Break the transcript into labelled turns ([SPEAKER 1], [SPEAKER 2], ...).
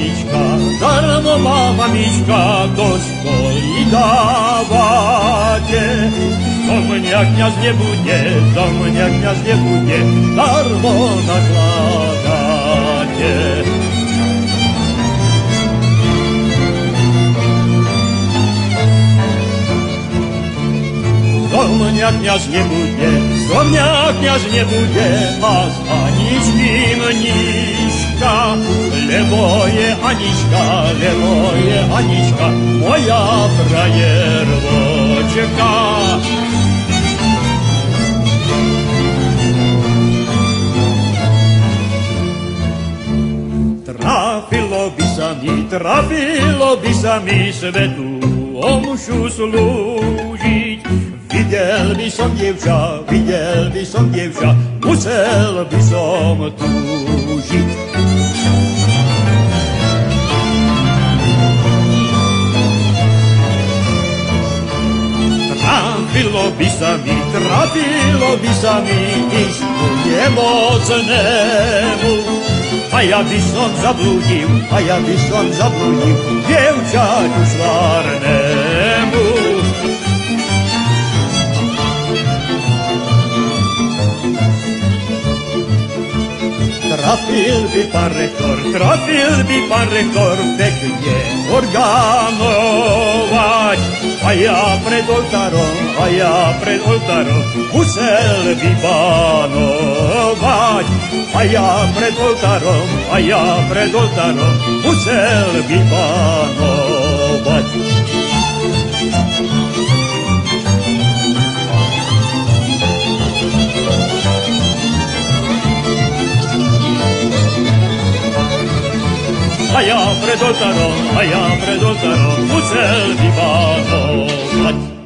[SPEAKER 1] mamička, darmová mamička, do školy dávate. Do mňa kňaz nebude, do mňa kňaz nebude, darmo nakladate. Do mňa kňaz nebude, do mňa kňaz nebude, a z Aničky mníška, lebo je Anička, moja frajervočka. Trafilo by sa mi svetú omšu slúžiť. Videl by som dievča, musel by som túžiť. Trafilo by sa mi ísť ku nemocnému. A ja by som zablúdil, dievčaťu švárnemu. Trafil by pán rektor pekne orgánovať. A ja pred oltárom musel by bánovať. A ja pred oltárom musel by bánovať. A ja pred oltárom musel by bánovať.